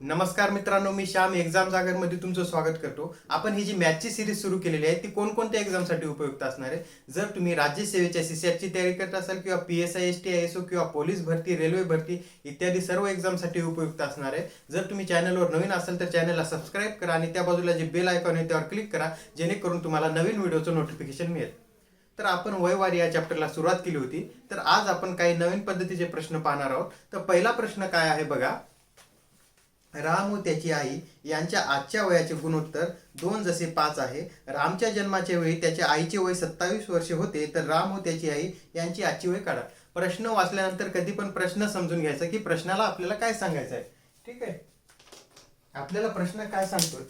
नमस्कार मित्रांनो, मी श्याम एक्झाम जागर मध्ये तुमचं स्वागत करतो. आपण ही जी मॅथची सिरीज सुरू केलेली आहे ती कोणकोणत्या एक्झामसाठी उपयुक्त असणार आहे. जर तुम्ही राज्य सेवेच्या सीसॅटची तयारी करत असाल किंवा PSI ST ISO किंवा पोलीस भरती, रेल्वे भरती इत्यादी सर्व एक्झामसाठी उपयुक्त असणार आहे. जर तुम्ही चॅनलवर नवीन असाल तर चॅनलला सबस्क्राईब करा आणि त्या बाजूला जे बेल आयकॉन आहे त्यावर क्लिक करा, जेणेकरून तुम्हाला नवीन व्हिडिओचं नोटिफिकेशन मिळेल. तर आपण वयवारी या चॅप्टरला सुरुवात केली होती. तर आज आपण काही नवीन पद्धतीचे प्रश्न पाहणार आहोत. तर पहिला प्रश्न काय आहे बघा. राम व त्याची आई यांच्या आजच्या वयाचे गुणोत्तर 2 जसे 5 आहे. रामच्या जन्माच्या वेळी त्याच्या आईचे वय 27 वर्षे होते. तर राम व त्याची आई यांची आजची वय काढा. प्रश्न वाचल्यानंतर कधी पण प्रश्न समजून घ्यायचा की प्रश्नाला आपल्याला काय सांगायचं आहे. ठीक आहे, आपल्याला प्रश्न काय सांगतोय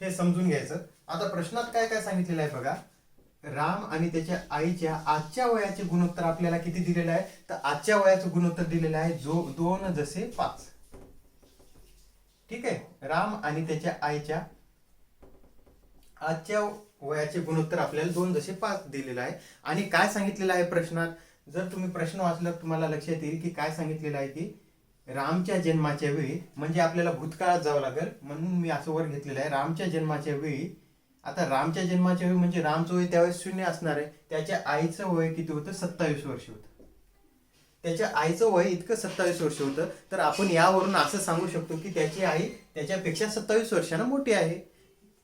हे समजून घ्यायचं. आता प्रश्नात काय काय सांगितलेलं आहे बघा. राम आणि त्याच्या आईच्या आजच्या वयाचे गुणोत्तर आपल्याला किती दिलेलं आहे. तर आजच्या वयाचं गुणोत्तर दिलेलं आहे 2 जसे 5. ठीक आहे, राम आणि त्याच्या आईच्या आजच्या वयाचे गुणोत्तर आपल्याला 2 जसे 5 दिलेलं आहे. आणि काय सांगितलेलं आहे प्रश्नात, जर तुम्ही प्रश्न वाचला तुम्हाला लक्षात येईल की काय सांगितलेलं आहे की रामच्या जन्माच्या वेळी, म्हणजे आपल्याला भूतकाळात जावं लागेल म्हणून मी असं वर घेतलेलं आहे. रामच्या जन्माच्या वेळी, आता रामच्या जन्माच्या वेळी म्हणजे रामचं वय त्यावेळेस 0 असणार आहे. त्याच्या आईचं वय किती होतं, 27 वर्ष होतं. त्याच्या आईचं वय इतकं 27 वर्ष होतं. तर आपण यावरून असं सांगू शकतो की त्याची आई त्याच्यापेक्षा 27 वर्षांना मोठी आहे.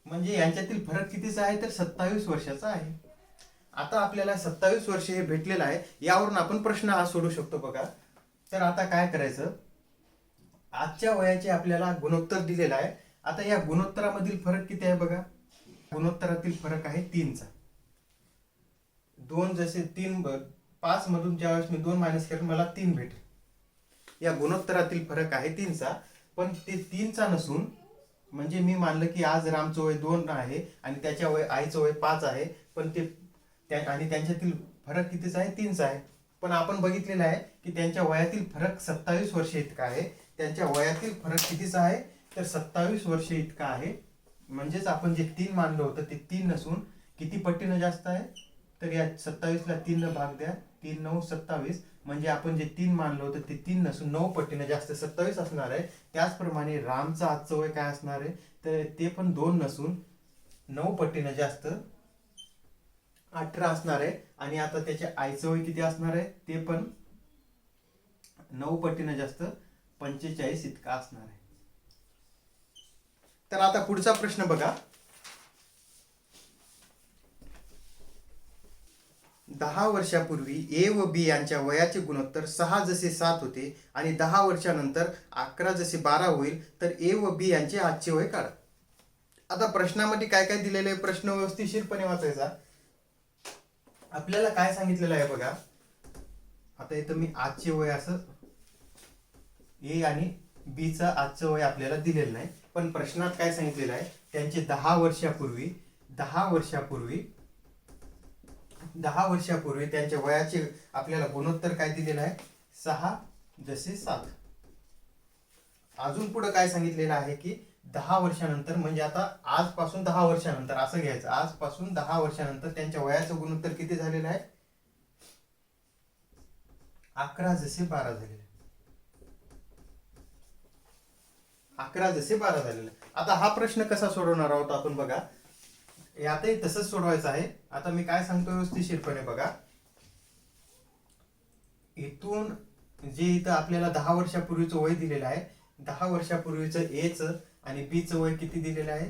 म्हणजे यांच्यातील फरक कितीचा आहे, तर 27 वर्षाचा आहे. आता आपल्याला 27 वर्ष हे भेटलेलं आहे. यावरून आपण प्रश्न हा सोडू शकतो बघा. तर आता काय करायचं, आजच्या वयाचे आपल्याला गुणोत्तर दिलेलं आहे. आता या गुणोत्तरामधील फरक किती आहे बघा. गुणोत्तरातील फरक आहे 3चा. 2 जसे 3 5 मधून ज्यावेळेस मी 2 मायनस केलं मला 3 भेटेल. या गुणोत्तरातील फरक आहे 3चा. पण ते 3चा नसून, म्हणजे मी मानलं की आज रामचं वय 2 आहे आणि त्याच्या आईचं वय 5 आहे. पण ते आणि त्यांच्यातील फरक कितीचा आहे, 3चा आहे. पण आपण बघितलेलं आहे की त्यांच्या वयातील फरक 27 वर्ष इतका आहे. त्यांच्या वयातील फरक कितीचा आहे, तर 27 वर्ष इतका आहे. म्हणजेच आपण जे 3 मानलं होतं ते 3 नसून किती पट्टीनं जास्त आहे, तर या 27ला 3 न भाग द्या, 3 9 27. म्हणजे आपण जे 3 मानलं होतं ते 3 नसून 9 पट्टीनं जास्त 27 असणार आहे. त्याचप्रमाणे रामचं आजचं वय काय असणार आहे, तर ते पण 2 नसून 9 पट्टीनं जास्त 18 असणार आहे. आणि आता त्याच्या आईचं वय किती असणार आहे, ते पण 9 पट्टीनं जास्त 45 इतका असणार आहे. तर आता पुढचा प्रश्न बघा. 10 वर्षापूर्वी ए व बी यांच्या वयाचे गुणोत्तर 6 जसे 7 होते आणि 10 वर्षानंतर 11 जसे 12 होईल. तर ए व बी यांचे आजचे वय काढा. आता प्रश्नामध्ये काय काय दिलेले आहे, प्रश्न व्यवस्थितपणे वाचायचा. आपल्याला काय सांगितलेलं आहे बघा. आता इथं मी आजचे वय असं ए आणि बी चं आजचं वय आपल्याला दिलेलं नाही. पण प्रश्नात काय सांगितलेलं आहे, त्यांचे 10 वर्षापूर्वी त्यांच्या वयाचे आपल्याला गुणोत्तर काय दिलेलं आहे, 6 जसे 7. अजून पुढे काय सांगितलेलं आहे की 10 वर्षानंतर, म्हणजे आता आजपासून 10 वर्षानंतर असं घ्यायचं. आजपासून 10 वर्षानंतर त्यांच्या वयाचं गुणोत्तर किती झालेलं आहे, 11 जसे 12 झालेलं आहे. 11 जसे 12 झालेलं आहे. आता हा प्रश्न कसा सोडवणार आहोत आपण बघा. यातही तसंच सोडवायचं आहे. आता मी काय सांगतो व्यवस्थितपणे बघा. इथून जे इथं आपल्याला 10 वर्षापूर्वीचं वय दिलेलं आहे, 10 वर्षापूर्वीचं एचं आणि बीचं वय किती दिलेलं आहे,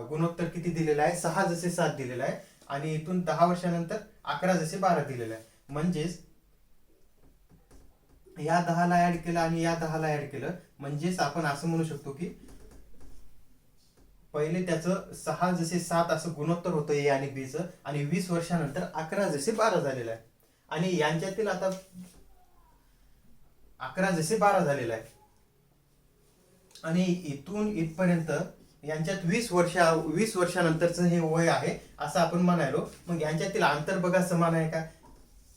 गुणोत्तर किती दिलेलं आहे, 6 जसे 7 दिलेलं आहे. आणि इथून 10 वर्षानंतर 11 जसे 12 दिलेलं आहे. म्हणजेच या 10ला ऍड केलं आणि या 10ला ऍड केलं, म्हणजेच आपण असं म्हणू शकतो की पहिले त्याचं 6 जसे 7 असं गुणोत्तर होतं ए आणि बीचं, आणि 20 वर्षानंतर 11 जसे 12 झालेलं आहे. आणि यांच्यातील आता 11 जसे 12 झालेलं आहे. आणि इथून इथपर्यंत यांच्यात 20 वर्षानंतरचं हे वय आहे असं आपण म्हणायलो. मग यांच्यातील अंतर बघा समान आहे का,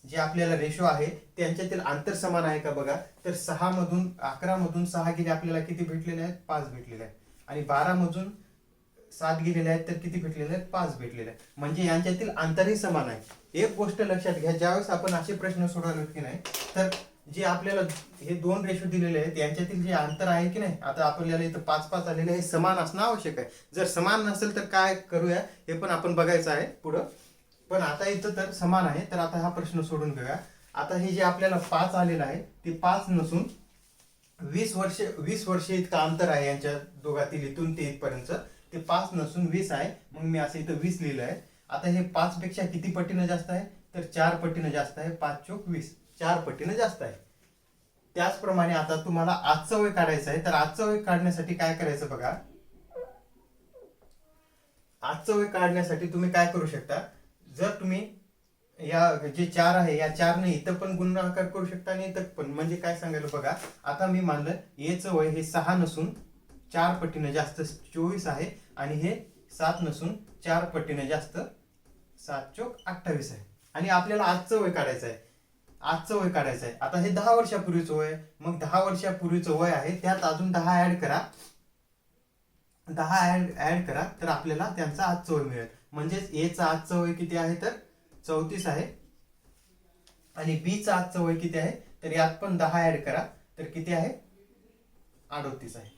जे आपल्याला रेशो आहे त्यांच्यातील अंतर समान आहे का बघा. तर 11 मधून 6 गेले आपल्याला किती भेटलेले आहेत, 5 भेटलेले आहेत. आणि 12 मधून 7 गेलेले आहेत तर किती भेटलेले आहेत, 5 भेटलेले आहेत. म्हणजे यांच्यातील अंतरही समान आहे. एक गोष्ट लक्षात घ्या, ज्यावेळेस आपण असे प्रश्न सोडवले की नाही, तर जे आपल्याला हे दोन रेशो दिलेले आहेत यांच्यातील जे अंतर आहे की नाही, आता आपल्याला इथं 5-5 आलेले आहे, हे समान असणं आवश्यक आहे. जर समान नसेल तर काय करूया हे पण आपण बघायचं आहे पुढं. पण आता इथं तर समान आहे, तर आता हा प्रश्न सोडून घेऊया. आता हे जे आपल्याला 5 आलेलं आहे ते 5 नसून 20 वर्ष इतका अंतर आहे यांच्या दोघातील, इथून ते इथपर्यंत. ते 5 नसून 20 आहे, मग मी असं इथं 20 लिहिलं आहे. आता हे 5 पेक्षा किती पटीनं जास्त आहे, तर 4 पटीनं जास्त आहे. 5 चोक 20, 4 पटीनं जास्त आहे. त्याचप्रमाणे आता तुम्हाला आजचं वय काढायचं आहे, तर आजचं वय काढण्यासाठी काय करायचं बघा. आजचं वय काढण्यासाठी तुम्ही काय करू शकता, जर तुम्ही या जे 4 आहे या 4 ने इथं पण गुणाकार करू शकता आणि इथं पण. म्हणजे काय सांगायला बघा, आता मी मानलं याचं वय हे 6 नसून 4 पटीनं जास्त 24 आहे, आणि हे 7 नसून 4 पटीनं जास्त 7 चोक 28 आहे. आणि आपल्याला आजचं वय काढायचं आहे. आजचं वय काढायचं आहे. आता हे 10 वर्षापूर्वीचं वय, मग 10 वर्षापूर्वीचं वय आहे, त्यात अजून 10 ऍड करा. 10 ऍड करा तर आपल्याला त्यांचं आजचं वय मिळेल. म्हणजेच एचं आजचं वय किती आहे, तर 34 आहे. आणि बीचं आजचं वय किती आहे, तर यात पण 10 ऍड करा तर किती आहे, 38 आहे.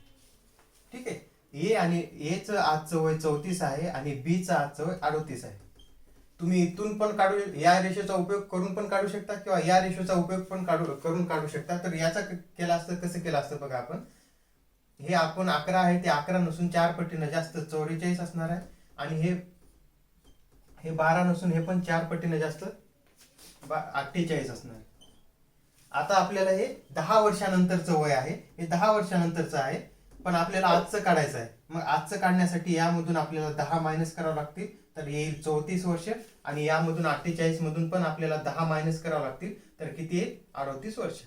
ठीक आहे. ए आणि एचं आजचं वय 34 आहे आणि बीचं आजचं वय 38 आहे. तुम्ही इथून पण काढू, या रेशोचा उपयोग करून पण काढू शकता किंवा या रेशोचा उपयोग पण करून काढू शकता. तर याचा केला असतं, कसं केलं असतं बघा. आपण हे आपण 11 आहे ते 11 नसून 4 पटीनं जास्त 44 असणार आहे. आणि हे 12 नसून हे पण 4 पटीनं जास्त 48 असणार आहे. आता आपल्याला हे 10 वर्षानंतरचं वय आहे, हे 10 वर्षानंतरचं आहे, पण आपल्याला आजचं काढायचं आहे. मग आजचं काढण्यासाठी यामधून आपल्याला 10 मायनस करावं लागतील, तर येईल 34 वर्ष. आणि यामधून 48 मधून पण आपल्याला 10 मायनस करावं लागतील, तर किती येईल, 38 वर्ष.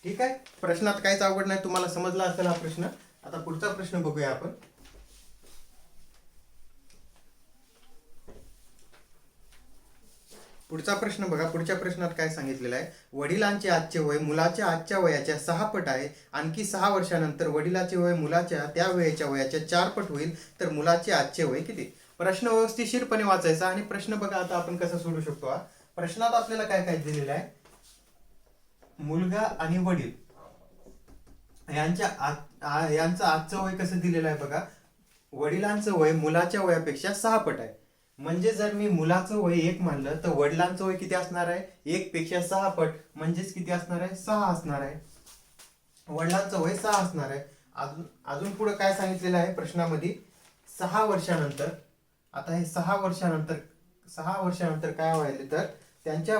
ठीक आहे. प्रश्नात काहीच अवघड नाही, तुम्हाला समजला असेल हा प्रश्न. आता पुढचा प्रश्न बघूया आपण. पुढचा प्रश्न बघा. पुढच्या प्रश्नात काय सांगितलेलं आहे, वडिलांचे आजचे वय मुलाच्या आजच्या वयाच्या 6 पट आहे. आणखी 6 वर्षानंतर वडिलाचे वय मुलाच्या त्या वेळेच्या वयाच्या 4 पट होईल, तर मुलाचे आजचे वय किती. प्रश्न व्यवस्थितशीरपणे वाचायचा. आणि प्रश्न बघा आता आपण कसा सोडू शकतो. प्रश्नात आपल्याला काय काय दिलेलं आहे, मुलगा आणि वडील यांचं आजचं वय कसं दिलेलं आहे बघा. वडिलांचं वय मुलाच्या वयापेक्षा 6 पट आहे. म्हणजे जर मी मुलाचं वय 1 मानलं तर वडिलांचं वय किती असणार आहे, 1 पेक्षा 6 पट, म्हणजेच किती असणार आहे, 6 असणार आहे. वडिलांचं वय 6 असणार आहे. अजून पुढे काय सांगितलेलं आहे प्रश्नामध्ये, 6 वर्षानंतर. आता हे 6 वर्षानंतर काय व्हायला, तर त्यांच्या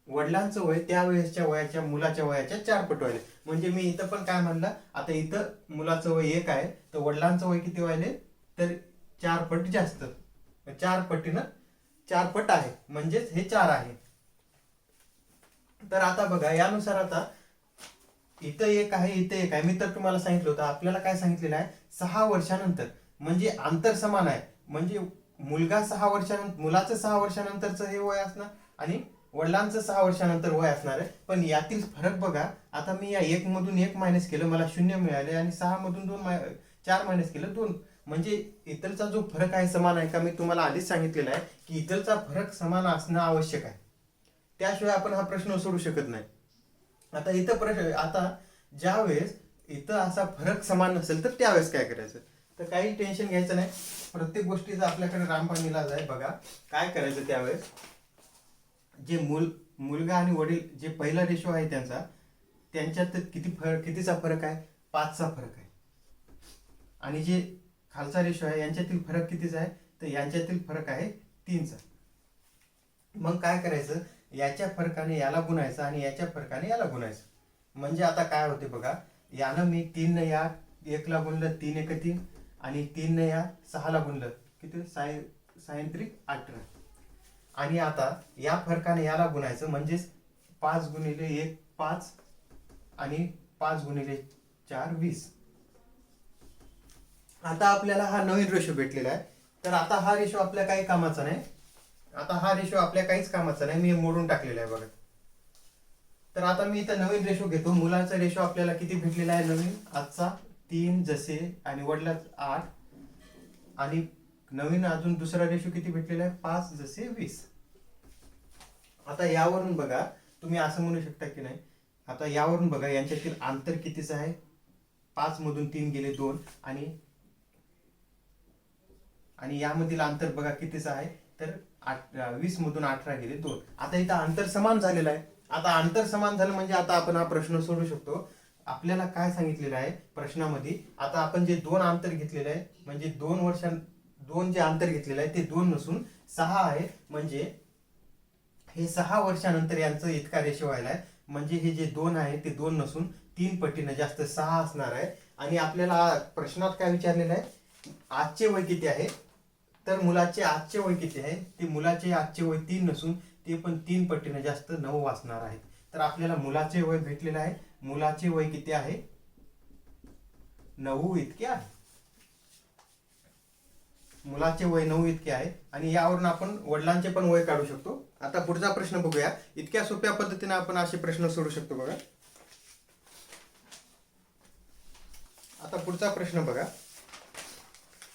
वडिलांचं वय त्यावेळेसच्या वयाच्या मुलाच्या वयाच्या 4 पट व्हायले. म्हणजे मी इथं पण काय म्हणलं, आता इथं मुलाचं वय 1 आहे, तर वडिलांचं वय किती व्हायले, तर 4 पट जास्त. 4 पटीनं 4 पट आहे, म्हणजेच हे 4 आहे. तर आता बघा यानुसार, आता इथं 1 आहे, इथं 1 आहे. मी तर तुम्हाला सांगितलं होतं, आपल्याला काय सांगितलेलं आहे, 6 वर्षानंतर. म्हणजे अंतर समान आहे. म्हणजे मुलाचं 6 वर्षानंतरचं हे वय असणार आणि वडिलांचं 6 वर्षानंतर वय असणार आहे. पण यातील फरक बघा. आता मी या 1 मधून 1 मायनस केलं, मला 0 मिळाले. आणि 6 मधून 4 मायनस केलं 2. म्हणजे इथलचा जो फरक आहे समान आहे का. मी तुम्हाला आधीच सांगितलेलं आहे की इथलचा फरक समान असणं आवश्यक आहे, त्याशिवाय आपण हा प्रश्न सोडू शकत नाही. आता इथं आता ज्या वेळेस इथं असा फरक समान नसेल तर त्यावेळेस काय करायचं, तर काही टेन्शन घ्यायचं नाही. प्रत्येक गोष्टीचा आपल्याकडे रामबाण इलाज आहे. बघा काय करायचं, त्यावेळेस जे मुलगा आणि वडील जे पहिला रेशो आहे त्यांच्यात कितीचा फरक आहे, 5चा फरक आहे. आणि जे खालचा रेशो आहे यांच्यातील फरक कितीचा आहे, तर यांच्यातील फरक आहे 3चा. मग काय करायचं, याच्या फरकाने याला गुणायचं आणि याच्या फरकाने याला गुणायचं. म्हणजे आता काय होते बघा, यानं मी 3 ने या 1 ला गुणलं, 3 1 3, आणि 3 ने या 6 ला गुणलं, किती 6 3 18. आणि आता या फरकाने याला गुणायचं, म्हणजेच 5 गुणिले 1 5 आणि 5 गुणिले 4 20. आता आपल्याला हा नवीन रेशो भेटलेला आहे. तर आता हा रेशो आपल्या काही कामाचा नाही. आता हा रेशो आपल्या काहीच कामाचा नाही, मी मोडून टाकलेला आहे बघा. तर आता मी इथं नवीन रेशो घेतो. मुलाचा रेशो आपल्याला किती भेटलेला आहे नवीन, आजचा 3 जसे, आणि वडिलांचा 8, आणि नवीन अजून दुसरा रेशो किती भेटलेला आहे, 5 जसे 20. आता यावरून बघा, तुम्ही असं म्हणू शकता की नाही, आता यावरून बघा यांच्यातील अंतर कितीच आहे, 5 मधून 3 गेले 2 आणि यामधील अंतर बघा कितीच आहे, तर 20 मधून 18 गेले 2. आता इथं अंतर समान झालेलं आहे. आता अंतर समान झालं म्हणजे आता आपण हा प्रश्न सोडू शकतो. आपल्याला काय सांगितलेलं आहे प्रश्नामध्ये, आता आपण जे 2 अंतर घेतलेलं आहे म्हणजे 2 जे अंतर घेतलेलं आहे ते 2 नसून 6 आहे. म्हणजे हे 6 वर्षानंतर यांचं इतका रेशो व्हायला आहे. म्हणजे हे जे 2 आहे ते 2 नसून 3 पटीनं जास्त 6 असणार आहे. आणि आपल्याला प्रश्नात काय विचारलेलं आहे, आजचे वय किती आहे, तर मुलाचे आजचे वय किती आहे, ते मुलाचे आजचे वय 3 नसून ते पण 3 पटीनं जास्त 9 असणार आहेत. तर आपल्याला मुलाचे वय भेटलेलं आहे. मुलाचे वय किती आहे, 9 इतके आहे. मुलाचे वय 9 इतके आहे. आणि यावरून आपण वडिलांचे पण वय काढू शकतो. आता पुढचा प्रश्न बघूया. इतक्या सोप्या पद्धतीने आपण असे प्रश्न सोडू शकतो बघा. आता पुढचा प्रश्न बघा.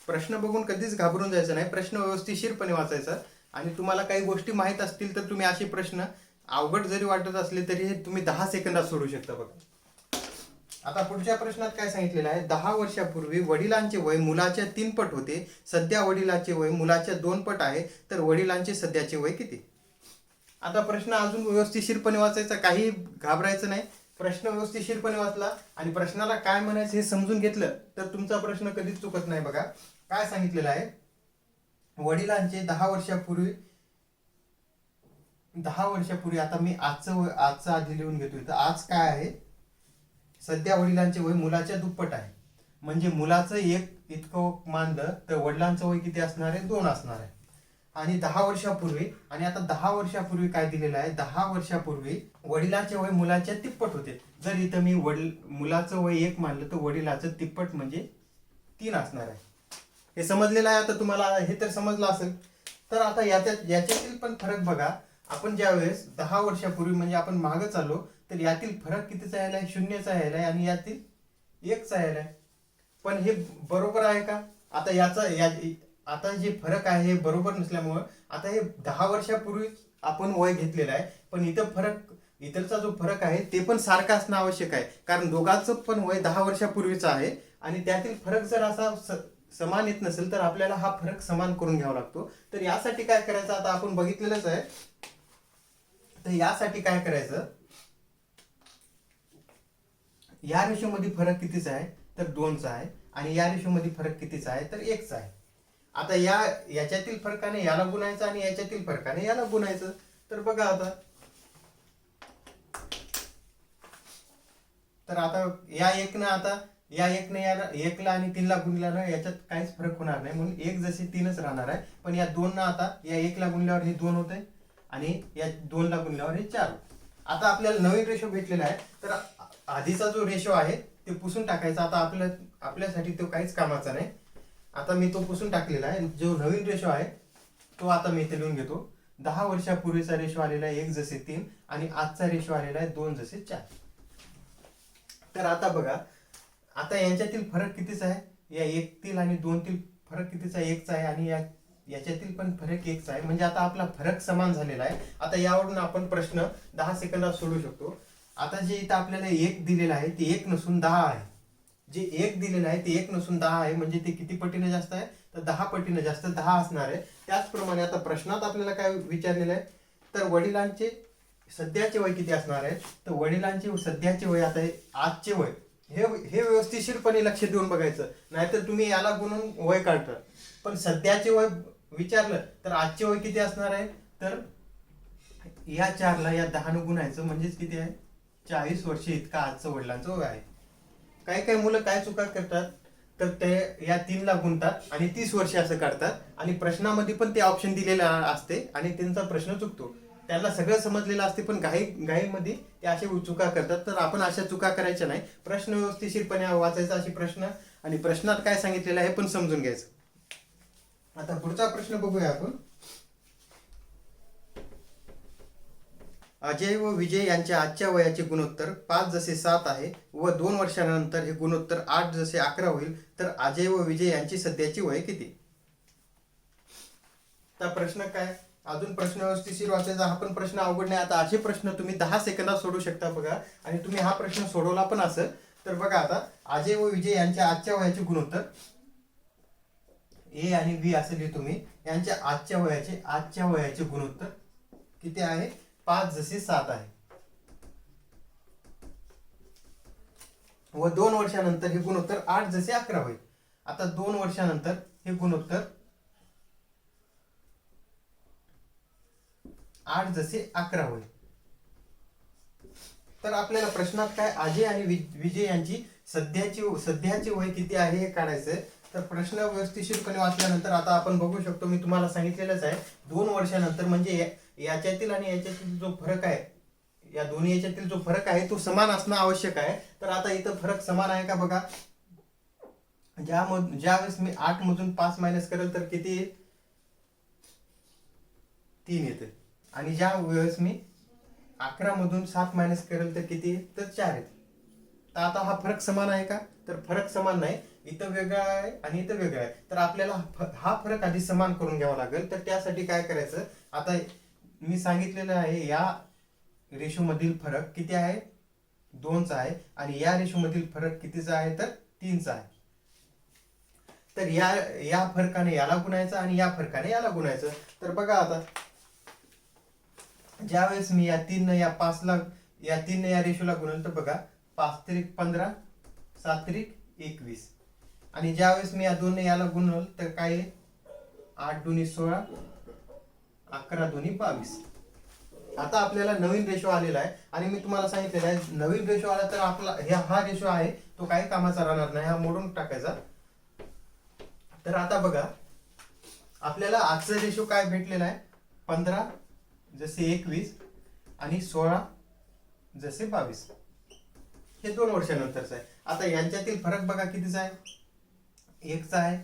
प्रश्न बघून कधीच घाबरून जायचं नाही. प्रश्न व्यवस्थितशीरपणे वाचायचा. आणि तुम्हाला काही गोष्टी माहीत असतील तर तुम्ही असे प्रश्न अवघड जरी वाटत असले तरी हे तुम्ही 10 सेकंदात सोडू शकता बघा. आता पुढच्या प्रश्नात काय सांगितलेलं आहे, 10 वर्षापूर्वी वडिलांचे वय मुलाच्या 3 पट होते. सध्या वडिलांचे वय मुलाच्या 2 पट आहे. तर वडिलांचे सध्याचे वय किती. आता प्रश्न अजून व्यवस्थितशीरपणे वाचायचा, काही घाबरायचं नाही. प्रश्न व्यवस्थितशीरपणे वाचला आणि प्रश्नाला काय म्हणायचं हे समजून घेतलं तर तुमचा प्रश्न कधीच चुकत नाही. बघा काय सांगितलेलं आहे, वडिलांचे 10 वर्षापूर्वी आता मी आजचं आधी लिहून घेतोय. तर आज काय आहे, सध्या वडिलांचे वय मुलाच्या दुप्पट आहे. म्हणजे मुलाचं 1 इतकं मानलं तर वडिलांचं वय किती असणार आहे, 2 असणार आहे. आणि 10 वर्षापूर्वी, आणि आता 10 वर्षापूर्वी काय दिलेलं आहे, 10 वर्षापूर्वी वडिलांचे वय मुलाच्या तिप्पट होते. जर इथं मी मुलाचं वय 1 मानलं तर वडिलाचं तिप्पट म्हणजे 3 असणार आहे. हे समजलेलं आहे आता तुम्हाला, हे तर समजलं असेल. तर आता याच्यातील पण फरक बघा. आपण ज्या वेळेस 10 वर्षापूर्वी म्हणजे आपण मागं चाललो तर यातील फरक कितीचा यायला आहे, 0चा यायला आहे आणि यातील 1चा यायला आहे. पण हे बरोबर आहे का, आता जे फरक आहे हे बरोबर नसल्यामुळं आता हे 10 वर्षापूर्वी आपण वय घेतलेलं आहे. पण इतरचा जो फरक आहे ते पण सारखा असणं आवश्यक आहे. कारण दोघांचं पण वय 10 वर्षापूर्वीचं आहे. आणि त्यातील फरक जर असा समान येत नसेल तर आपल्याला हा फरक समान करून घ्यावा लागतो. तर यासाठी काय करायचं, आता आपण बघितलेलंच आहे. तर यासाठी काय करायचं, या रेशो मध्ये फरक कितीचा आहे, तर 2चा आहे. आणि या रेशो मध्ये फरक कितीचा आहे, तर 1चा आहे. आता याच्यातील फरकाने याला गुणायचं आणि याच्यातील फरकाने याला गुणायचं. तर बघा आता, तर आता या 1ने याला 1ला आणि 3ला गुणला ना, याच्यात काहीच फरक होणार नाही. म्हणून 1 जसे 3च राहणार आहे. पण या 2 ना आता या 1ला गुणल्यावर हे 2 होते आणि या 2ला गुणल्यावर हे 4. आता आपल्याला नवीन रेशो भेटलेला आहे. तर आधीचा जो रेशो आहे ते पुसून टाकायचा. आता आपल्यासाठी तो काहीच कामाचा नाही. आता मी तो पुसून टाकलेला आहे. जो नवीन रेशो आहे तो आता मी इथे लिहून घेतो. 10 वर्षापूर्वीचा रेशो आलेला आहे 1 जसे 3 आणि आजचा रेशो आलेला आहे 2 जसे 4. तर आता बघा, आता यांच्यातील फरक कितीचा आहे, या 1 आणि 2 फरक कितीचा आहे, 1चा आहे. आणि याच्यातील पण फरक 1चा आहे. म्हणजे आता आपला फरक समान झालेला आहे. आता यावरून आपण प्रश्न 10 सेकंदात सोडू शकतो. आता जे इथं आपल्याला 1 दिलेलं आहे ते 1 नसून 10 आहे. जे 1 दिलेलं आहे ते 1 नसून 10 आहे. म्हणजे ते किती पटीने जास्त आहे, तर 10 पटीने जास्त 10 असणार आहे. त्याचप्रमाणे आता प्रश्नात आपल्याला काय विचारलेलं आहे, तर वडिलांचे सध्याचे वय किती असणार आहे, तर वडिलांचे सध्याचे वय, आता आजचे वय, हे व्यवस्थितशीरपणे लक्ष देऊन बघायचं. नाहीतर तुम्ही याला गुणून वय काढता. पण सध्याचे वय विचारलं तर आजचे वय किती असणार आहे, तर या 4ला या 10ने गुणायचं. म्हणजेच किती आहे, 40 वर्ष इतका आजचं वडिलांचं वय आहे. काही मुलं काय चुका करतात, तर ते या 3ला गुणतात आणि 30 वर्ष असं काढतात. आणि प्रश्नामध्ये पण ते ऑप्शन दिलेलं असते आणि त्यांचा प्रश्न चुकतो. त्यांना सगळं समजलेलं असते पण घाईमध्ये ते असे चुका करतात. तर आपण अशा चुका करायच्या नाही. प्रश्न व्यवस्थितशीरपणे वाचायचा, अशी प्रश्न आणि प्रश्नात काय सांगितलेलं आहे पण समजून घ्यायचं. आता पुढचा प्रश्न बघूया आपण. अजय व विजय यांच्या आजच्या वयाचे गुणोत्तर 5 जसे 7 आहे व 2 वर्षानंतर हे गुणोत्तर 8 जसे 11 होईल. तर अजय व विजय यांची सध्याची वय किती. तर प्रश्न काय, अजून प्रश्न व्यवस्थिशीर वाचायचा. हा पण प्रश्न अवघड नाही. आता असे प्रश्न तुम्ही 10 सेकंदात सोडू शकता बघा. आणि तुम्ही हा प्रश्न सोडवला पण असेल तर बघा. आता अजय व विजय यांच्या आजच्या वयाचे गुणोत्तर ए आणि बी असे लिहितो मी. यांच्या आजच्या वयाचे गुणोत्तर किती आहे? 5:7 आहे. व 2 वर्षानंतर हे गुणोत्तर 8:11 होईल. आता 2 वर्षानंतर हे गुणोत्तर 8:11 होईल. तर आपल्याला प्रश्नात काय अजय आणि विजय यांची सध्याचे वय किती आहे हे काढायचंय. तर प्रश्न व्यवस्थितपणे वाचल्यानंतर आता आपण बघू शकतो, मी तुम्हाला सांगितलेलंच आहे 2 वर्षानंतर म्हणजे याच्यातील आणि याच्यातील जो फरक आहे, या दोन्ही याच्यातील जो फरक आहे तो समान असणं आवश्यक आहे. तर आता इथं फरक समान आहे का बघा. ज्यावेळेस मी 8 मधून 5 मायनस करेल तर किती? 3 येते. आणि ज्या वेळेस मी 11 मधून 7 मायनस करेल तर किती? तर 4 येते. तर आता हा फरक समान आहे का? तर फरक समान नाही. इथं वेगळा आहे आणि इथं वेगळा आहे. तर आपल्याला हा फरक आधी समान करून घ्यावा लागेल. तर त्यासाठी काय करायचं, आता मी सांगितलेलं आहे या रेशो मधील फरक किती आहे? 2चा आहे. आणि या रेशो मधील फरक कितीचा आहे? तर 3चा आहे. तर या फरकाने याला गुणायचं आणि या फरकाने याला गुणायचं. तर बघा आता ज्यावेळेस मी या 3 या 5ला या 3 या रेशोला गुणल तर बघा 5 त्रिक 15, 7 त्रिक 21. आणि ज्यावेळेस मी या 2 याला गुणल तर काय? 8 दुनी 16, 11 दुनी 22. आता आपल्याला नवीन रेशो आलेला आहे. आणि मी तुम्हाला सांगितलेलं आहे नवीन रेशो आला तर आपला हा रेशो आहे तो काही कामाचा राहणार नाही. हा मोडून टाकायचा. तर आता बघा आपल्याला आजचा रेशो काय भेटलेला आहे? 15 जसे 21 आणि 16 जसे 22. हे 2 वर्षानंतरच आहे. आता यांच्यातील फरक बघा कितीचा आहे? 1चा आहे.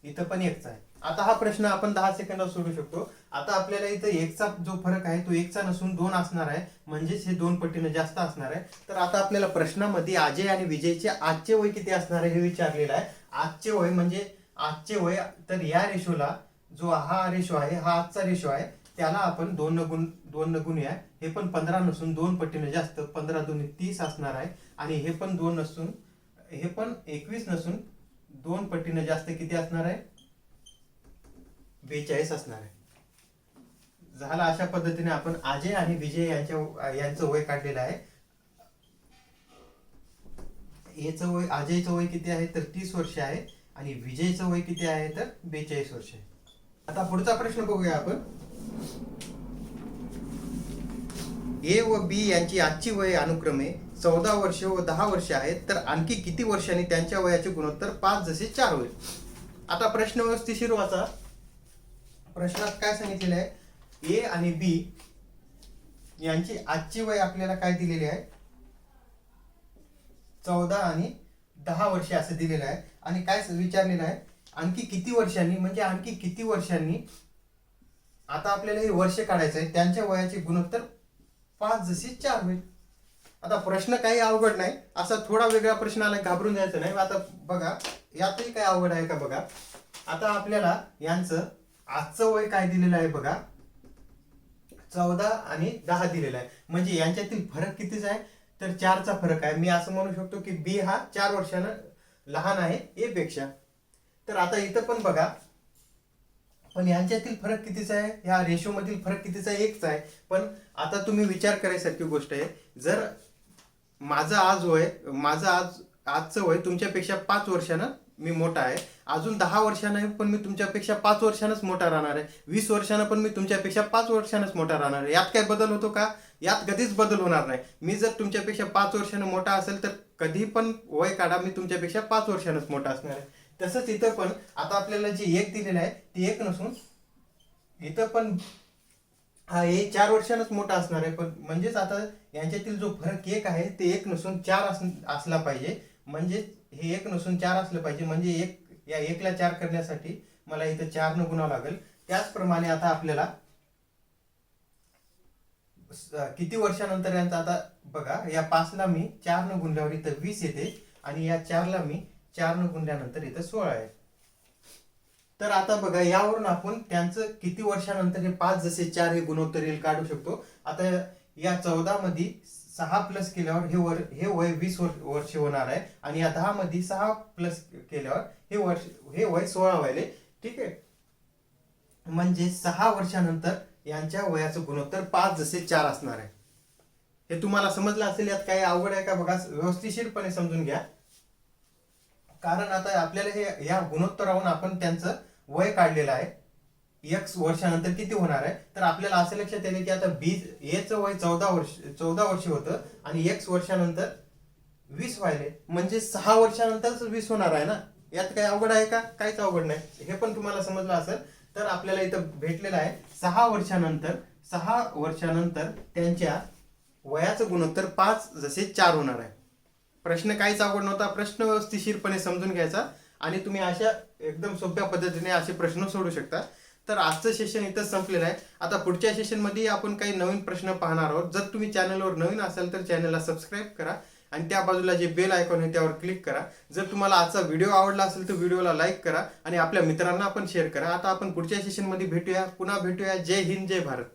इथं पण 1चा आहे. आता हा प्रश्न आपण 10 सेकंदात सोडू शकतो. आता आपल्याला इथं 1चा जो फरक आहे तो 1चा नसून 2 असणार आहे. म्हणजेच हे 2 पटीने जास्त असणार आहे. तर आता आपल्याला प्रश्नामध्ये अजय आणि विजयचे आजचे वय किती असणार आहे हे विचारलेलं आहे. आजचे वय म्हणजे आजचे वय. तर या रेशोला जो हा रेशो आहे, हा आजचा रेशो आहे, त्याला आपण 2 न गुणूया. हे पण 15 नसून 2 पटीने जास्त 15 दुनी 30 असणार आहे. आणि हे पण 2 नसून हे पण 21 नसून 2 पटीने जास्त किती असणार आहे? 42 असणार आहे. झाला. अशा पद्धतीने आपण अजय आणि विजय यांचं वय काढलेलं आहे. अजयचं वय किती आहे? तर 30 वर्ष आहे. आणि विजयचं वय किती आहे? तर 42 वर्ष आहे. आता पुढचा प्रश्न बघूया आपण. ए व बी यांची आजची वय अनुक्रमे 14 वर्ष व 10 वर्ष आहेत. तर आणखी किती वर्षांनी त्यांच्या वयाचे गुणोत्तर 5:4 होईल? आता प्रश्न व्यवस्थिशीर वाचा. प्रश्नात काय सांगितलेलं आहे? ए आणि बी यांची आजची वय आपल्याला काय दिलेली आहे? 14 आणि 10 वर्षे असं दिलेलं आहे. आणि काय विचारलेलं आहे? आणखी किती वर्षांनी, म्हणजे आणखी किती वर्षांनी. आता आपल्याला हे वर्ष काढायचं आहे. त्यांच्या वयाचे गुणोत्तर 5:4 होईल. आता प्रश्न काही अवघड नाही. असा थोडा वेगळा प्रश्न आला, घाबरून जायचं नाही. आता बघा यातही काय अवघड आहे का बघा. आता आपल्याला यांचं आजचं वय काय दिलेलं आहे बघा. 14 आणि 10 दिलेलं आहे. म्हणजे यांच्यातील फरक कितीच आहे? तर 4चा फरक आहे. मी असं म्हणू शकतो की बी हा 4 वर्षानं लहान आहे ए पेक्षा. तर आता इथं पण बघा, पण यांच्यातील फरक कितीचा आहे? ह्या रेशो मधील फरक कितीचा आहे? 1चा आहे. पण आता तुम्ही विचार करायसारखी गोष्ट आहे. जर आजचं वय तुमच्यापेक्षा 5 वर्षानं मी मोठा आहे. अजून 10 वर्षानं पण मी तुमच्यापेक्षा 5 वर्षानंच मोठा राहणार आहे. 20 वर्षानं पण मी तुमच्यापेक्षा 5 वर्षानंच मोठा राहणार आहे. यात काय बदल होतो का? यात कधीच बदल होणार नाही. मी जर तुमच्यापेक्षा 5 वर्षानं मोठा असेल तर कधी पण वय काढा, मी तुमच्यापेक्षा 5 वर्षानंच मोठा असणार आहे. तसंच इथं पण आता आपल्याला जे 1 दिलेलं आहे ते 1 नसून इथं पण हा हे 4 वर्षानंच मोठा असणार आहे. पण म्हणजेच आता यांच्यातील जो फरक 1 आहे ते 1 नसून 4 असला पाहिजे. म्हणजे हे 1 नसून 4 असलं पाहिजे. म्हणजे या 1ला 4 करण्यासाठी मला इथं 4 न गुणावं लागेल. त्याचप्रमाणे आता आपल्याला किती वर्षानंतर यांचा, आता बघा या 5ला मी 4 न गुणल्यावर इथं 20 येते. आणि या 4ला मी 4 न गुणल्यानंतर इथं 16 आहे. तर आता बघा, यावरून आपण त्यांचं किती वर्षानंतर हे 5 जसे 4 हे गुणोत्तर येईल काढू शकतो. आता या 14 मध्ये 6 प्लस केल्यावर हे वय 20 वर्ष होणार आहे, आणि या 10 मध्ये 6 प्लस केल्यावर हे वय 16 व्हायले. ठीक आहे, म्हणजे 6 वर्षानंतर यांच्या वयाचं गुणोत्तर 5 जसे 4 असणार आहे. हे तुम्हाला समजलं असेल, यात काही अवघड आहे का बघा, व्यवस्थितपणे समजून घ्या. कारण आता आपल्याला हे या गुणोत्तरावरून आपण त्यांचं वय काढलेलं आहे. एक्स वर्षानंतर किती होणार आहे, तर आपल्याला असं लक्षात येईल की आता एचं वय 14 वर्ष होतं, आणि एक्स वर्षानंतर 20 व्हायले, म्हणजे 6 वर्षानंतरच 20 होणार आहे ना. यात काही अवघड आहे का? काहीच अवघड नाही. हे पण तुम्हाला समजलं असेल. तर आपल्याला इथं भेटलेलं आहे 6 वर्षानंतर त्यांच्या वयाचं गुणोत्तर 5 जसे 4 होणार आहे. प्रश्न काहीच अवघड नव्हता. प्रश्न व्यवस्थितपणे समजून घ्यायचा, आणि तुम्ही अशा एकदम सोप्या पद्धतीने असे प्रश्न सोडू शकता. तर आजचं सेशन इथंच संपलेलं आहे. आता पुढच्या सेशनमध्ये आपण काही नवीन प्रश्न पाहणार आहोत. जर तुम्ही चॅनलवर नवीन असाल तर चॅनलला सबस्क्राईब करा, आणि त्या बाजूला जे बेल आयकॉन आहे त्यावर क्लिक करा. जर तुम्हाला आजचा व्हिडिओ आवडला असेल तर व्हिडिओला लाईक करा, आणि आपल्या मित्रांना पण शेअर करा. आता आपण पुढच्या सेशनमध्ये भेटूया, पुन्हा भेटूया. जय हिंद, जय भारत.